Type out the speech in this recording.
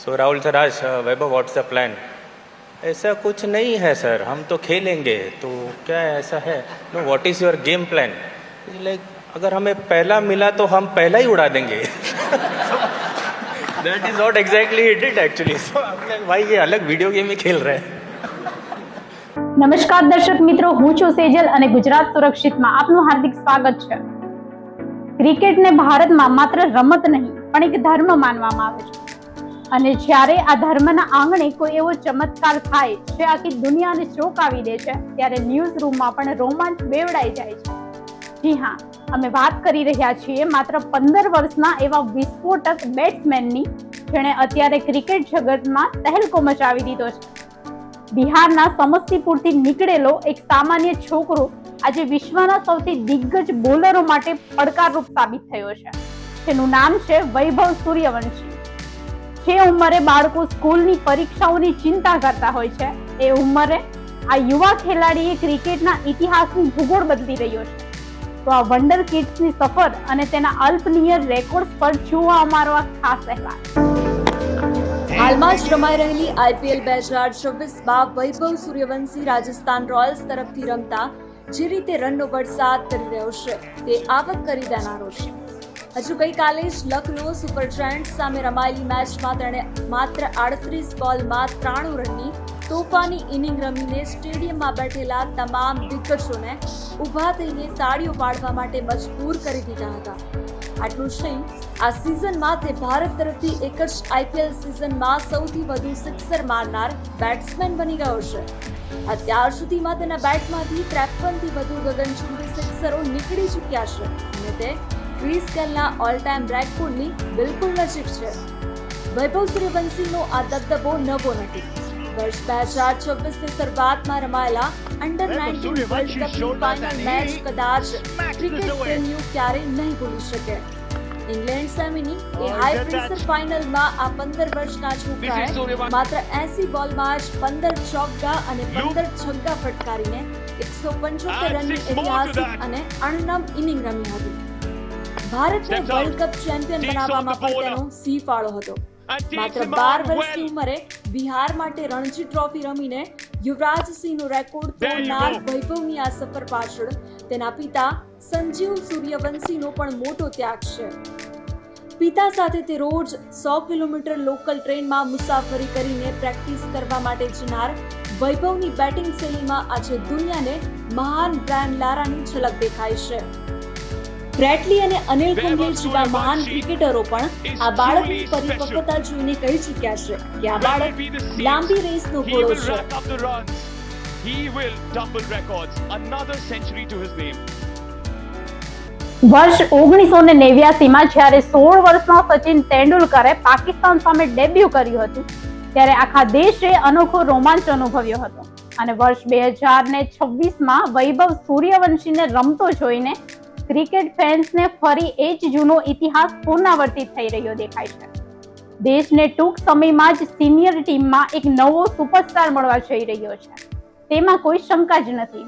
सो Rahul sir आज वैभव what's the plan? ऐसा कुछ नहीं है सर, हम तो खेलेंगे। तो क्या ऐसा है? No, what is your game plan? Like अगर हमें पहला मिला तो हम पहला ही उड़ा देंगे। That is not exactly it actually. So भाई ये अलग वीडियो गेम ही खेल रहे हैं। નમસ્કાર દર્શક મિત્રો, હું છું સેજલ અને ગુજરાત સુરક્ષિતમાં આપનું હાર્દિક સ્વાગત છે। ક્રિકેટને ભારતમાં માત્ર રમત નહીં પણ એક ધર્મ માનવામાં આવે છે અને જ્યારે આ ધર્મના આંગણે કોઈ એવો ચમત્કાર થાય જે આખી દુનિયાને ચોંકાવી દે છે ત્યારે ન્યૂઝ રૂમમાં પણ રોમાંચ બેવડાઈ જાય છે। જી હા, અમે વાત કરી રહ્યા છીએ માત્ર 15 વર્ષના એવા વિસ્ફોટક બેટ્સમેનની જેણે અત્યારે ક્રિકેટ જગતમાં તહેલકો મચાવી દીધો છે। બિહારના સમસ્તીપુરથી નીકળેલો એક સામાન્ય છોકરો આજે વિશ્વના સૌથી દિગ્ગજ બોલરો માટે પડકારરૂપ સાબિત થયો છે, જેનું નામ છે વૈભવ સૂર્યવંશી। જે ઉંમરે બાળકો સ્કૂલની પરીક્ષાઓની ચિંતા કરતા હોય છે એ ઉંમરે આ યુવા ખેલાડીએ ક્રિકેટના ઇતિહાસની ભૂગોળ બદલી રહ્યો છે। તો આ વન્ડર કિડ્સની સફર અને તેના અલ્પનીય રેકોર્ડ્સ પર જુઓ અમારો આ ખાસ અહેવાલ। હાલમાં જ રમાઈ રહેલી આઈપીએલ 2026માં વૈભવ સૂર્યવંશી રાજસ્થાન રોયલ્સ તરફથી રમતા જે રીતે રનનો વરસાદ કરી રહ્યો છે તે આવક કરી દેનારો છે। હજુ ગઈકાલે જ લખનઉ સુપર જાયન્ટ્સ સામે રમાયેલી મેચમાં તેણે માત્ર 38 બોલમાં 93 રનની તોફાની ઇનિંગ રમીને સ્ટેડિયમમાં બેઠેલા તમામ દિગ્ગજોને ઊભા થઈને તાળીઓ પાડવા માટે મજબૂર કરી દીધા હતા। આટલું જ નહીં, આ સિઝનમાં તે ભારત તરફથી એક જ આઈપીએલ સિઝનમાં સૌથી વધુ સિક્સર મારનાર બેટ્સમેન બની ગયો છે। અત્યાર સુધીમાં તેના બેટમાંથી 53 થી વધુ ગગનચુંબી સિક્સરો નીકળી ચૂક્યા છે અને તે ક્રિસ ગેલના ઓલ ટાઈમ રેકોર્ડની બિલકુલ નજીક છે। વૈભવ સૂર્યવંશીનો આ દબદબો નવો નથી। વર્ષ 2026ની શરૂઆતમાં રમાયેલા અંડર 19 વર્લ્ડ કપની ફાઇનલ મેચ કદાચ ક્રિકેટ પ્રેમીઓ ક્યારેય નહીં ભૂલી શકે। ઇંગ્લેન્ડ સામેની એ હાઈ પ્રેશર ફાઇનલમાં આ 15 વર્ષના છોકરાએ માત્ર 80 બોલમાં જ 15 ચોગ્ગા અને 15 છગ્ગા ફટકારીને 175 રનની ઐતિહાસિક અને અણનમ ઇનિંગ રમી હતી। ભારતને વર્લ્ડ કપ ચેમ્પિયન બનાવવામાં પણ તેનો સિંહ ફાળો હતો। માત્ર 12 વર્ષની ઉંમરે બિહાર માટે રણજી ટ્રોફી રમીને યુવરાજ સિંહનો રેકોર્ડ તોડનાર વૈભવની આ સફર પાછળ તેના પિતા સંજીવ સૂર્યવંશીનો પણ મોટો ત્યાગ છે। પિતા સાથે તે રોજ 100 કિલોમીટર લોકલ ટ્રેનમાં મુસાફરી કરીને પ્રેક્ટિસ કરવા માટે જનાર વૈભવની બેટિંગ શૈલીમાં આજે દુનિયાને મહાન બ્રાયન લારાની ઝલક દેખાય છે। બ્રેટલી અને અનિલ કુંબલે જેવા મહાન ક્રિકેટરો પણ આ બાળકની પરિપક્વતા જોઈને કહી ચૂક્યા છે કે આ બાળક લાંબી રેસનો ઘોડો છે। વર્ષ 1989માં જ્યારે 16 વર્ષના સચિન તેંડુલકરે પાકિસ્તાન સામે ડેબ્યુ કર્યું હતું ત્યારે આખા દેશે અનોખો રોમાંચ અનુભવ્યો હતો અને વર્ષ 2026માં વૈભવ સૂર્યવંશીને રમતો જોઈને ક્રિકેટ ફેન્સને ફરી એ જ જૂનો ઇતિહાસ પુનરાવર્તિત થઈ રહ્યો દેખાય છે। દેશને ટૂંક સમયમાં જ સિનિયર ટીમમાં એક નવો સુપરસ્ટાર મળવા જઈ રહ્યો છે, તેમાં કોઈ શંકા જ નથી।